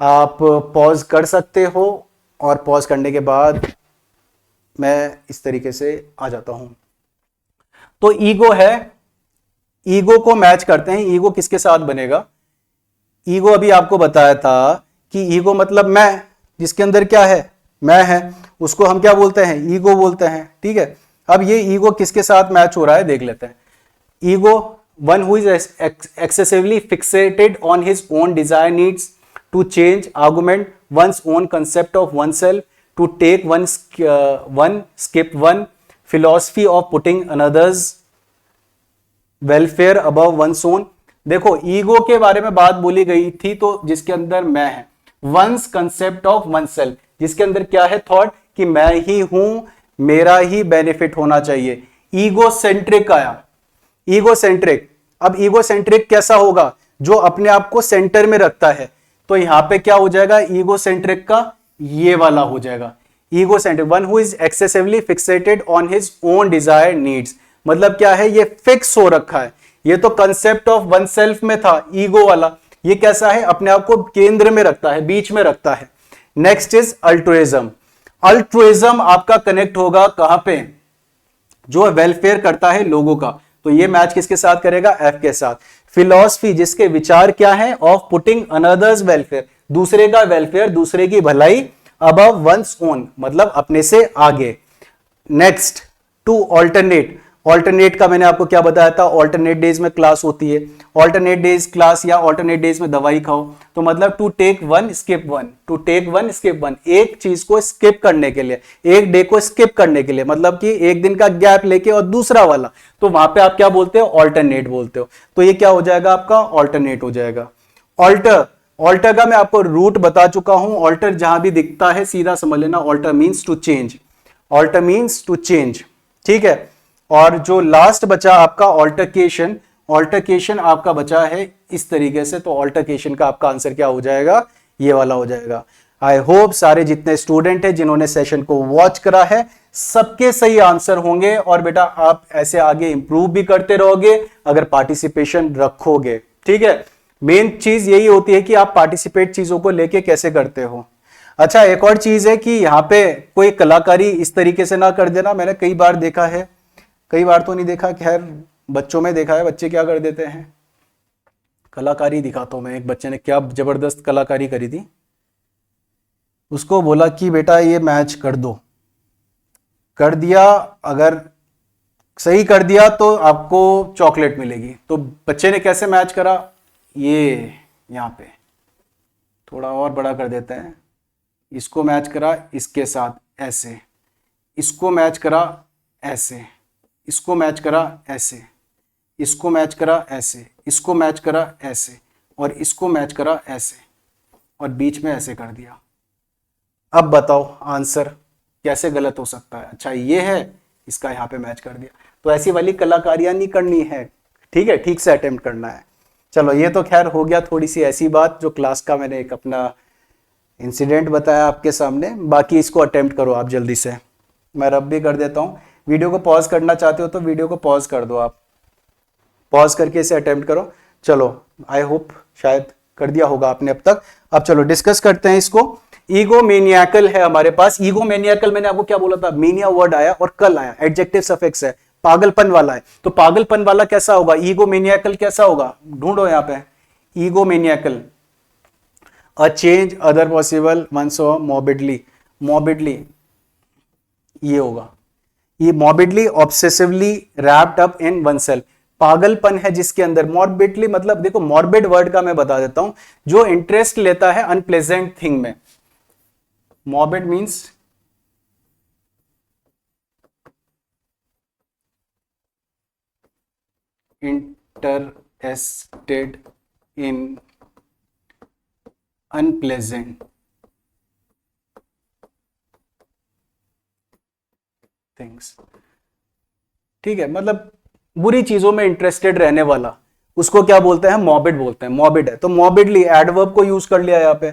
आप पॉज कर सकते हो और पॉज करने के बाद मैं इस तरीके से आ जाता हूं। तो ईगो है, ईगो को मैच करते हैं। ईगो किसके साथ बनेगा, ईगो अभी आपको बताया था कि ईगो मतलब मैं, जिसके अंदर क्या है, मैं है, उसको हम क्या बोलते हैं, ईगो बोलते हैं, ठीक है। अब ये ईगो किसके साथ मैच हो रहा है देख लेते हैं। Ego, one who is excessively fixated on his own desire needs to change argument one's own concept of one self to take one skip one philosophy of putting another's welfare above one's own. देखो ego के बारे में बात बोली गई थी, तो जिसके अंदर मैं है, one's concept of one self, जिसके अंदर क्या है थॉट कि मैं ही हूं, मेरा ही बेनिफिट होना चाहिए। ईगोसेंट्रिक आया, ईगोसेंट्रिक। अब ईगोसेंट्रिक कैसा होगा, जो अपने आप को सेंटर में रखता है, तो यहां पे क्या हो जाएगा ईगोसेंट्रिक का, ये वाला हो जाएगा egocentric, one who is excessively fixated on his own desire needs. मतलब क्या है, ये फिक्स हो रखा है। ये तो कंसेप्ट ऑफ वन सेल्फ में था ईगो वाला, ये कैसा है, अपने आप को केंद्र में रखता है, बीच में रखता है। Next is altruism. अल्ट्रुइज्म आपका कनेक्ट होगा कहां पे, जो वेलफेयर करता है लोगों का, तो ये मैच किसके साथ करेगा, एफ के साथ। फिलॉसफी, जिसके विचार क्या है, ऑफ पुटिंग अनदर्स वेलफेयर, दूसरे का वेलफेयर, दूसरे की भलाई अबव वंस ओन, मतलब अपने से आगे। Next to alternate. ऑल्टरनेट का मैंने आपको क्या बताया था, ऑल्टरनेट डेज में क्लास होती है, ऑल्टरनेट डेज क्लास या ऑल्टरनेट डेज में दवाई खाओ, तो मतलब to take one skip one, to take one skip one, एक चीज को स्किप करने के लिए, एक डे को स्किप करने के लिए, मतलब कि एक दिन का गैप लेके और दूसरा वाला, तो वहां पे आप क्या बोलते हो, ऑल्टरनेट बोलते हो। तो ये क्या हो जाएगा आपका, ऑल्टरनेट हो जाएगा। ऑल्टर, ऑल्टर का मैं आपको रूट बता चुका हूं, ऑल्टर जहां भी दिखता है सीधा समझ लेना, alter means to change, alter means to change, ठीक है। और जो लास्ट बचा आपका ऑल्टरकेशन, ऑल्टरकेशन आपका बचा है इस तरीके से, तो ऑल्टरकेशन का आपका आंसर क्या हो जाएगा, ये वाला हो जाएगा। आई होप सारे जितने स्टूडेंट हैं जिन्होंने सेशन को वॉच करा है, सबके सही आंसर होंगे, और बेटा आप ऐसे आगे इंप्रूव भी करते रहोगे अगर पार्टिसिपेशन रखोगे, ठीक है। मेन चीज यही होती है कि आप पार्टिसिपेट चीजों को लेके कैसे करते हो। अच्छा, एक और चीज है कि यहाँ पे कोई कलाकारी इस तरीके से ना कर देना, मैंने कई बार देखा है, कई बार तो नहीं देखा, खैर बच्चों में देखा है, बच्चे क्या कर देते हैं, कलाकारी दिखाता हूं मैं, एक बच्चे ने क्या जबरदस्त कलाकारी करी थी, उसको बोला कि बेटा ये मैच कर दो, कर दिया, अगर सही कर दिया तो आपको चॉकलेट मिलेगी, तो बच्चे ने कैसे मैच करा, ये यहाँ पे थोड़ा और बड़ा कर देते हैं, इसको मैच करा इसके साथ ऐसे, इसको मैच करा ऐसे, इसको मैच करा ऐसे, इसको मैच करा ऐसे, इसको मैच करा ऐसे, और इसको मैच करा ऐसे, और बीच में ऐसे कर दिया। अब बताओ आंसर कैसे गलत हो सकता है। अच्छा ये है, इसका यहाँ पे मैच कर दिया, तो ऐसी वाली कलाकारियां नहीं करनी है, ठीक है, ठीक से अटेम्प्ट करना है। चलो ये तो खैर हो गया थोड़ी सी ऐसी बात, जो क्लास का मैंने एक अपना इंसिडेंट बताया आपके सामने, बाकी इसको अटेम्प्ट करो आप जल्दी से। मैं रब भी कर देता हूँ, वीडियो को पॉज करना चाहते हो तो वीडियो को पॉज कर दो, आप पॉज करके इसे अटेम्प्ट करो। चलो आई होप शायद कर दिया होगा आपने अब तक। अब चलो डिस्कस करते हैं इसको। ईगोमेनियाकल है हमारे पास। ईगोमेनियाकल मैंने आपको क्या बोला था, मीनिया वर्ड आया और कल आया, एडजेक्टिव सफिक्स है, पागलपन वाला है, तो पागलपन वाला कैसा होगा, ईगोमेनियाकल कैसा होगा, ढूंढो यहां पे। Egomaniacal, a change other possible one so morbidly, morbidly ये होगा, ये morbidly obsessively wrapped up in one self, पागलपन है जिसके अंदर। मॉर्बिडली मतलब देखो, मॉर्बिड वर्ड का मैं बता देता हूं, जो इंटरेस्ट लेता है अनप्लेजेंट थिंग में। Morbid means interested in unpleasant things, ठीक है, मतलब बुरी चीजों में इंटरेस्टेड रहने वाला, उसको क्या बोलते हैं, मॉर्बिड बोलते हैं। मॉर्बिड है तो मॉर्बिडली, एडवर्ब को यूज कर लिया यहाँ पे,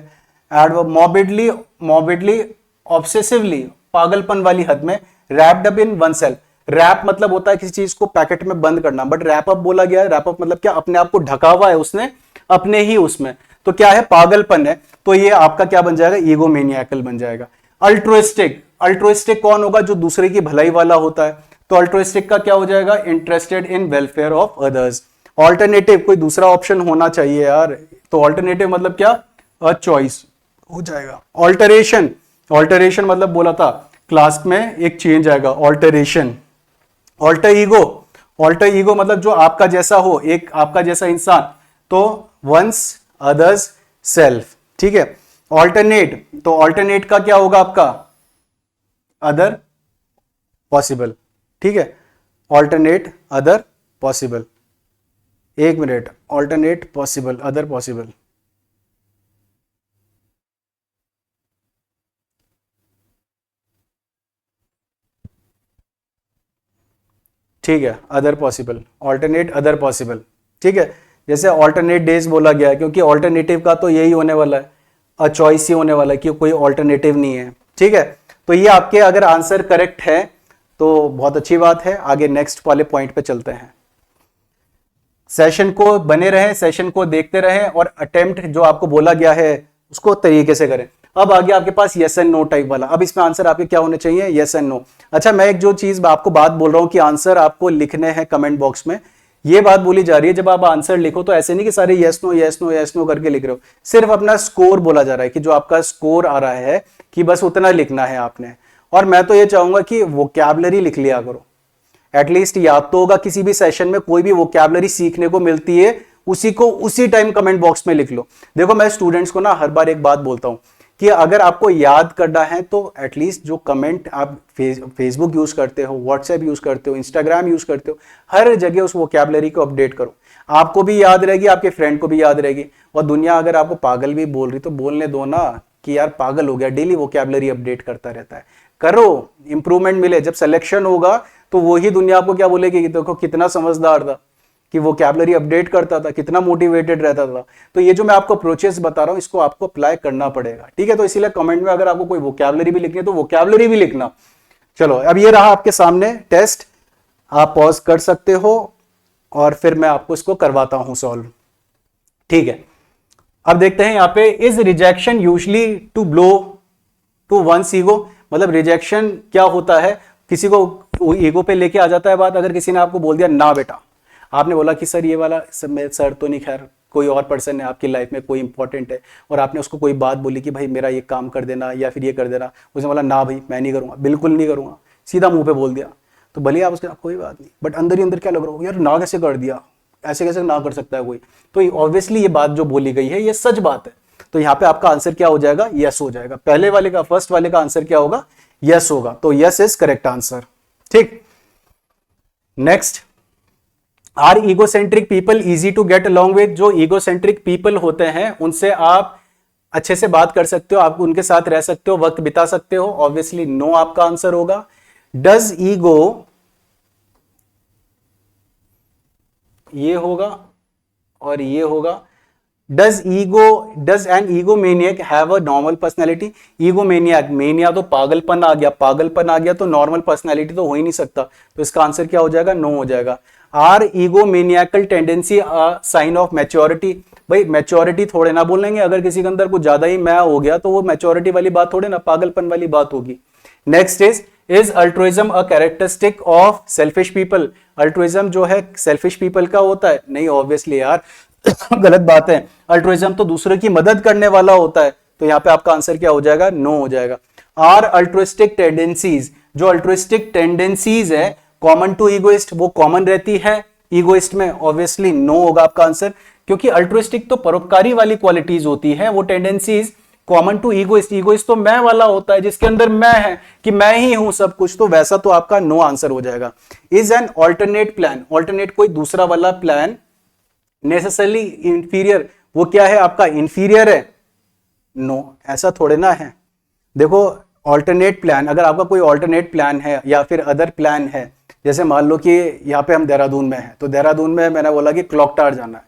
एडवर्ब मॉर्बिडली, मॉर्बिडली ऑब्सेसिवली, पागलपन वाली हद में, wrapped up in one self. Wrap मतलब होता है किसी चीज को पैकेट में बंद करना, बट रैप अप बोला गया है, रैप अप मतलब क्या, अपने आप को ढका हुआ है उसने अपने ही उसमें, तो क्या है, पागलपन है, तो ये आपका क्या बन जाएगा, ईगोमेनियाकल बन जाएगा। अल्ट्रुइस्टिक, अल्ट्रुइस्टिक कौन होगा, जो दूसरे की भलाई वाला होता है, तो अल्ट्रुइस्टिक का क्या हो जाएगा, interested in welfare of others. Alternative, कोई दूसरा ऑप्शन होना चाहिए यार, तो ऑल्टरनेटिव मतलब क्या, अ चॉइस हो जाएगा। ऑल्टरेशन, ऑल्टरेशन मतलब बोला था क्लास में एक चेंज आएगा, alteration. Alter ego, alter ego मतलब जो आपका जैसा हो, एक आपका जैसा इंसान, तो वंस अदर्स सेल्फ, ठीक है। ऑल्टरनेट, तो ऑल्टरनेट का क्या होगा आपका, अदर पॉसिबल, ठीक है, ऑल्टरनेट अदर पॉसिबल, एक minute, alternate possible other possible, ठीक है, other possible, alternate other possible, ठीक है। जैसे ऑल्टरनेट डेज बोला गया है क्योंकि ऑल्टरनेटिव का तो यही होने वाला है, अ चॉइस ही होने वाला है कि कोई ऑल्टरनेटिव नहीं है, ठीक है। तो ये आपके अगर आंसर करेक्ट है तो बहुत अच्छी बात है। आगे नेक्स्ट वाले पॉइंट पे चलते हैं। सेशन को बने रहें, सेशन को देखते रहें और अटेम्प्ट जो आपको बोला गया है उसको तरीके से करें। अब आ गया आपके पास यस एंड नो टाइप वाला। अब इसमें आंसर आपके क्या होने चाहिए, यस एंड नो। अच्छा, मैं एक जो चीज आपको बात बोल रहा हूं कि आंसर आपको लिखने हैं कमेंट बॉक्स में, ये बात बोली जा रही है जब आप आंसर लिखो तो ऐसे नहीं कि सारे yes no yes no yes no करके लिख रहे हो, सिर्फ अपना स्कोर बोला जा रहा है कि जो आपका स्कोर आ रहा है कि बस उतना लिखना है आपने। और मैं तो ये चाहूंगा कि वोकैबुलरी लिख लिया करो, एटलीस्ट याद तो होगा। किसी भी सेशन में कोई भी वोकैबुलरी सीखने को मिलती है उसी को उसी टाइम कमेंट बॉक्स में लिख लो। देखो, मैं स्टूडेंट्स को ना हर बार एक बात बोलता हूं कि अगर आपको याद करना है तो एटलीस्ट जो कमेंट आप फेसबुक यूज करते हो, व्हाट्सएप यूज करते हो, इंस्टाग्राम यूज करते हो, हर जगह उस वोकैबुलरी को अपडेट करो। आपको भी याद रहेगी, आपके फ्रेंड को भी याद रहेगी। और दुनिया अगर आपको पागल भी बोल रही तो बोलने दो ना कि यार पागल हो गया, डेली वोकैबुलरी अपडेट करता रहता है। करो, इंप्रूवमेंट मिले। जब सिलेक्शन होगा तो वही दुनिया आपको क्या बोलेगी कि देखो कितना समझदार था, कि वोकैबुलरी अपडेट करता था, कितना मोटिवेटेड रहता था। तो ये जो मैं आपको अप्रोचेस बता रहा हूं इसको आपको अप्लाई करना पड़ेगा, ठीक है। तो इसीलिए कमेंट में अगर आपको कोई वोकैबुलरी भी लिखनी है तो वोकैबुलरी भी लिखना। चलो, अब ये रहा आपके सामने टेस्ट, आप पॉज कर सकते हो और फिर मैं आपको इसको करवाता हूं सॉल्व, ठीक है। अब देखते हैं यहाँ पे, is rejection usually to blow to one's ego. मतलब रिजेक्शन क्या होता है, किसी को ईगो पे लेके आ जाता है बात। अगर किसी ने आपको बोल दिया ना बेटा, आपने बोला कि सर ये वाला सर तो नहीं, खैर कोई और पर्सन है आपकी लाइफ में, कोई इंपॉर्टेंट है, और आपने उसको कोई बात बोली कि भाई मेरा ये काम कर देना या फिर ये कर देना, उसने बोला ना भाई मैं नहीं करूंगा, बिल्कुल नहीं करूंगा, सीधा मुंह पे बोल दिया। तो भले आप उसके कोई बात नहीं, बट अंदर ही अंदर क्या लग रहा हो, यार ना कैसे कर दिया, ऐसे कैसे ना कर सकता है कोई। तो ऑब्वियसली ये बात जो बोली गई है ये सच बात है। तो यहाँ पे आपका आंसर क्या हो जाएगा, यस हो जाएगा। पहले वाले का, फर्स्ट वाले का आंसर क्या होगा, यस होगा। तो यस इज करेक्ट आंसर, ठीक। Next, are egocentric people easy to get along with. जो ईगोसेंट्रिक पीपल होते हैं उनसे आप अच्छे से बात कर सकते हो, आप उनके साथ रह सकते हो, वक्त बिता सकते हो। ऑब्वियसली नो आपका आंसर होगा। डज ईगो, ये होगा और ये होगा। Does an egomaniac have a normal personality. Egomaniac, mania तो पागलपन आ गया, पागलपन आ गया तो नॉर्मल पर्सनैलिटी तो हो ही नहीं सकता। तो इसका आंसर क्या हो जाएगा, नो हो जाएगा। Are egomaniacal tendency sign of maturity. भाई मैच्योरिटी थोड़े ना बोलेंगे, अगर किसी के अंदर कुछ ज्यादा ही मैं हो गया तो वो मैच्योरिटी वाली बात थोड़े ना, पागलपन वाली बात होगी। Next is altruism a characteristic of selfish people. Altruism जो है सेल्फिश पीपल का होता है? नहीं, ऑब्वियसली यार गलत बात है। अल्ट्रुइज्म तो दूसरे की मदद करने वाला होता है। तो यहां पे आपका आंसर क्या हो जाएगा, नो हो जाएगा। आर अल्ट्रुइस्टिक टेंडेंसीज, जो अल्ट्रुइस्टिक टेंडेंसीज है कॉमन टू ईगोइस्ट, वो कॉमन रहती है ईगोइस्ट में? ऑब्वियसली नो होगा आपका आंसर, क्योंकि अल्ट्रुइस्टिक तो परोपकारी वाली क्वालिटीज होती है, वो tendencies common to egoist. Egoist तो मैं वाला होता है, जिसके अंदर मैं है कि मैं ही हूं सब कुछ, तो वैसा तो आपका नो आंसर हो जाएगा। Is an alternate plan, alternate कोई दूसरा वाला प्लान नेसेसरली इंफीरियर, वो क्या है आपका, इंफीरियर है? नो, ऐसा थोड़े ना है। देखो ऑल्टरनेट प्लान, अगर आपका कोई ऑल्टरनेट प्लान है या फिर अदर प्लान है, जैसे मान लो कि यहाँ पे हम देहरादून में हैं, तो देहरादून में मैंने बोला कि क्लॉक टावर जाना है।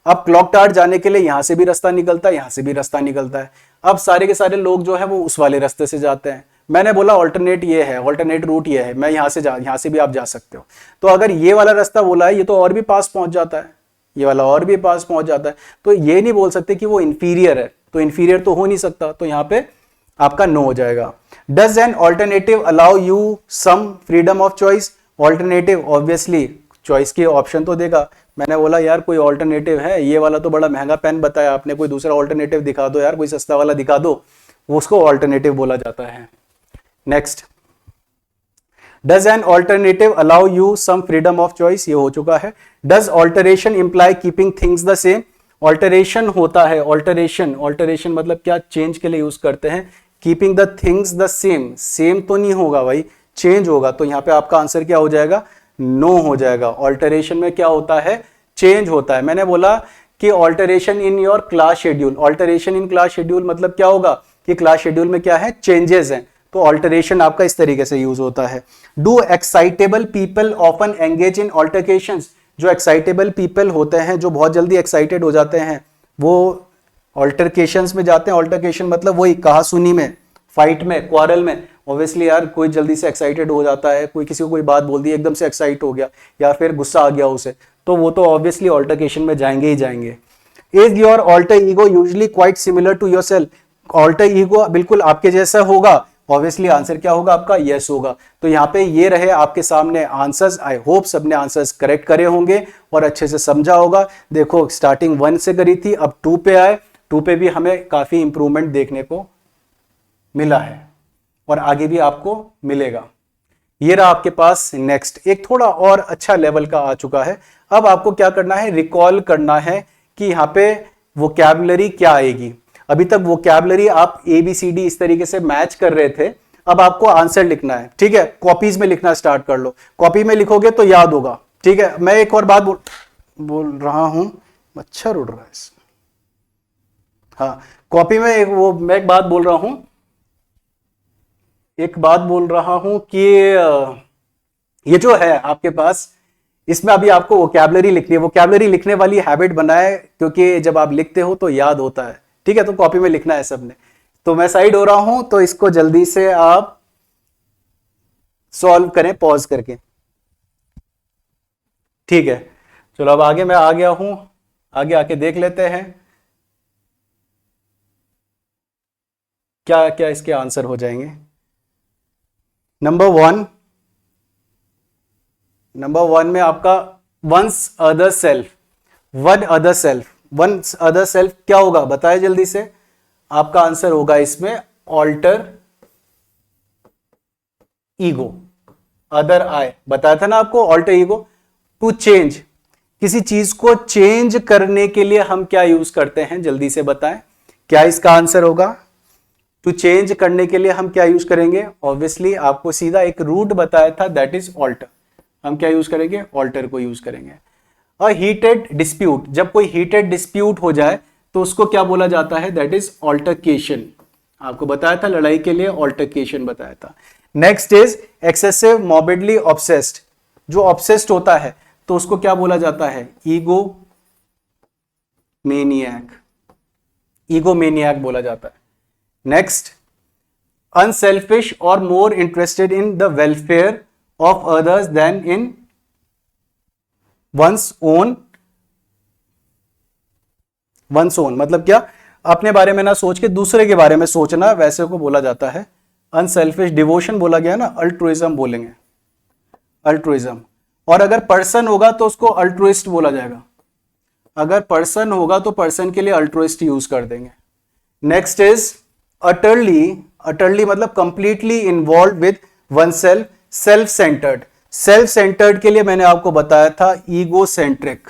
अब क्लॉक टावर जाने के लिए यहाँ से भी रास्ता निकलता है, यहाँ से भी रास्ता निकलता है। अब सारे के सारे लोग जो है वो उस वाले रास्ते से जाते हैं। मैंने बोला ऑल्टरनेट ये है, ऑल्टरनेट रूट ये है, मैं यहाँ से भी आप जा सकते हो। तो अगर ये वाला रास्ता बोला है, ये तो और भी पास पहुंच जाता है, ये वाला और भी पास पहुंच जाता है, तो ये नहीं बोल सकते कि वो इंफीरियर है। तो इंफीरियर तो हो नहीं सकता, तो यहाँ पे आपका नो हो जाएगा। Does an alternative allow you some freedom of choice? Alternative obviously choice के ऑप्शन तो देगा। मैंने बोला यार कोई ऑल्टरनेटिव है, ये वाला तो बड़ा महंगा पेन बताया आपने, कोई दूसरा ऑल्टरनेटिव दिखा दो यार, कोई सस्ता वाला दिखा दो, उसको ऑल्टरनेटिव बोला जाता है। Next, does an alternative allow you some freedom of choice, ये हो चुका है। Does alteration imply keeping things the same? Alteration होता है, ऑल्टरेशन मतलब क्या, चेंज के लिए यूज करते हैं। Keeping the things the same, same तो नहीं होगा भाई, चेंज होगा। तो यहाँ पे आपका आंसर क्या हो जाएगा, नो हो जाएगा। ऑल्टरेशन में क्या होता है, चेंज होता है। मैंने बोला कि alteration in your class schedule, alteration in class schedule मतलब क्या होगा कि क्लास शेड्यूल में क्या है, चेंजेस हैं। तो ऑल्टरेशन आपका इस तरीके से यूज होता है। Do excitable people often engage in altercations, जो एक्साइटेबल पीपल होते हैं, जो बहुत जल्दी एक्साइटेड हो जाते हैं, वो ऑल्टरकेशंस में जाते हैं। ऑल्टरकेशन मतलब वही कहासुनी में, फाइट में, क्वारल में। ऑब्वियसली यार कोई जल्दी से एक्साइटेड हो जाता है, कोई किसी को कोई बात बोल दी, एकदम से एक्साइट हो गया या फिर गुस्सा आ गया उसे, तो वो तो ऑब्वियसली ऑल्टरकेशन में जाएंगे ही जाएंगे। Is your alter ego usually quite similar to yourself, alter ego बिल्कुल आपके जैसा होगा? ऑब्वियसली आंसर क्या होगा आपका? यस होगा। तो यहाँ पे ये रहे आपके सामने आंसर्स। आई होप सबने आंसर्स करेक्ट करे होंगे और अच्छे से समझा होगा। देखो स्टार्टिंग 1 से करी थी, अब 2 पे आए, 2 पे भी हमें काफी इंप्रूवमेंट देखने को मिला है और आगे भी आपको मिलेगा। ये रहा आपके पास नेक्स्ट, एक थोड़ा और अच्छा लेवल का आ चुका है। अब आपको क्या करना है? रिकॉल करना है कि यहाँ पे वोकैबुलरी क्या आएगी। अभी तक वोकैबुलरी आप ABCD इस तरीके से मैच कर रहे थे, अब आपको आंसर लिखना है। ठीक है, कॉपीज में लिखना स्टार्ट कर लो, कॉपी में लिखोगे तो याद होगा। ठीक है, मैं एक और बात बोल रहा हूं, मच्छर उड़ रहा है इसमें। हाँ, कॉपी में मैं एक बात बोल रहा हूं कि ये जो है आपके पास, इसमें अभी आपको वोकैबुलरी लिखनी है। वोकैबुलरी लिखने वाली हैबिट बनाए, क्योंकि जब आप लिखते हो तो याद होता है। ठीक है, तो कॉपी में लिखना है सबने। तो मैं साइड हो रहा हूं, तो इसको जल्दी से आप सॉल्व करें पॉज करके। ठीक है, चलो अब आगे मैं आ गया हूं, आगे आके देख लेते हैं क्या क्या इसके आंसर हो जाएंगे। नंबर वन में आपका one's other self, one other self, one's other self क्या होगा बताए जल्दी से। आपका आंसर होगा इसमें ऑल्टर ईगो, अदर आई, बताया था ना आपको ऑल्टर ईगो। टू चेंज, किसी चीज को चेंज करने के लिए हम क्या यूज करते हैं, जल्दी से बताएं क्या इसका आंसर होगा। टू चेंज करने के लिए हम क्या यूज करेंगे? ऑब्वियसली आपको सीधा एक रूट बताया था, दैट इज ऑल्टर। हम क्या यूज करेंगे? ऑल्टर को यूज करेंगे। अ हीटेड डिस्प्यूट, जब कोई हीटेड डिस्प्यूट हो जाए तो उसको क्या बोला जाता है? That is altercation. आपको बताया था लड़ाई के लिए ऑल्टरकेशन बताया था। Next is excessive morbidly obsessed, जो ऑब्सेस्ड होता है तो उसको क्या बोला जाता है? ईगो मेनियक, ईगो मेनियक बोला जाता है। नेक्स्ट, अनसेल्फिश और more interested in the welfare of others than in one's own. One's own मतलब क्या? अपने बारे में ना सोच के दूसरे के बारे में सोचना, वैसे को बोला जाता है अनसेल्फिश। डिवोशन बोला गया ना, अल्ट्रुइज्म बोलेंगे, अल्ट्रुइज्म। और अगर पर्सन होगा तो उसको अल्ट्रुइस्ट बोला जाएगा। अगर पर्सन होगा तो पर्सन के लिए अल्ट्रुइस्ट यूज कर देंगे। नेक्स्ट इज अटरली, अटरली मतलब completely involve with one self, self centred. Self centred के लिए मैंने आपको बताया था ईगो सेंट्रिक,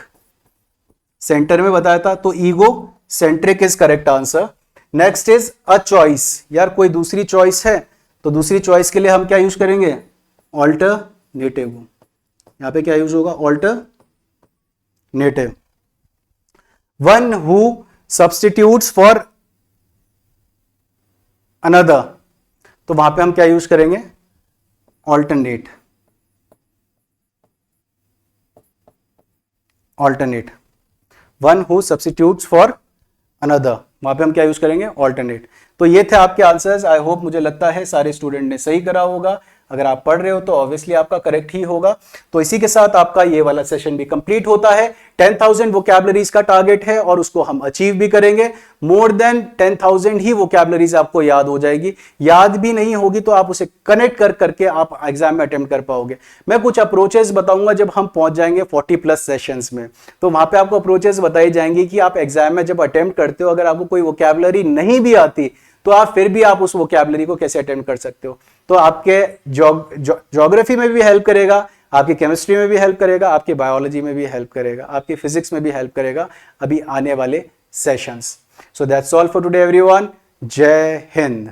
सेंटर में बताया था, तो ego centric is correct answer. Next is a choice, यार कोई दूसरी चॉइस है तो दूसरी चॉइस के लिए हम क्या यूज करेंगे? ऑल्टरनेटिव। यहां पे क्या यूज होगा? Alternative. One who substitutes for another, तो वहां पे हम क्या यूज करेंगे? Alternate, alternate. One who substitutes for another, वहां पे हम क्या यूज करेंगे? ऑल्टरनेट। तो ये थे आपके आंसर्स। आई होप, मुझे लगता है सारे स्टूडेंट ने सही करा होगा। अगर आप पढ़ रहे हो तो ऑब्वियसली आपका करेक्ट ही होगा। तो इसी के साथ आपका ये वाला सेशन भी कंप्लीट होता है। 10,000 वोकैबुलरीज का टारगेट है और उसको हम अचीव भी करेंगे। मोर देन 10,000 ही वोकैबुलरीज आपको याद हो जाएगी। याद भी नहीं होगी तो आप उसे कनेक्ट कर करके आप एग्जाम में अटेम्प्ट कर पाओगे। मैं कुछ अप्रोचेस बताऊंगा जब हम पहुंच जाएंगे 40+ सेशंस में, तो वहां पे आपको अप्रोचेस बताई जाएंगी कि आप एग्जाम में जब अटेम्प्ट करते हो, अगर आपको कोई वोकैबुलरी नहीं भी आती तो आप फिर भी आप उस वोकैबुलरी को कैसे अटेम्प्ट कर सकते हो। तो आपके ज्योग्राफी में भी हेल्प करेगा, आपकी केमिस्ट्री में भी हेल्प करेगा, आपकी बायोलॉजी में भी हेल्प करेगा, आपकी फिजिक्स में भी हेल्प करेगा अभी आने वाले sessions. So that's all for today everyone. जय हिंद।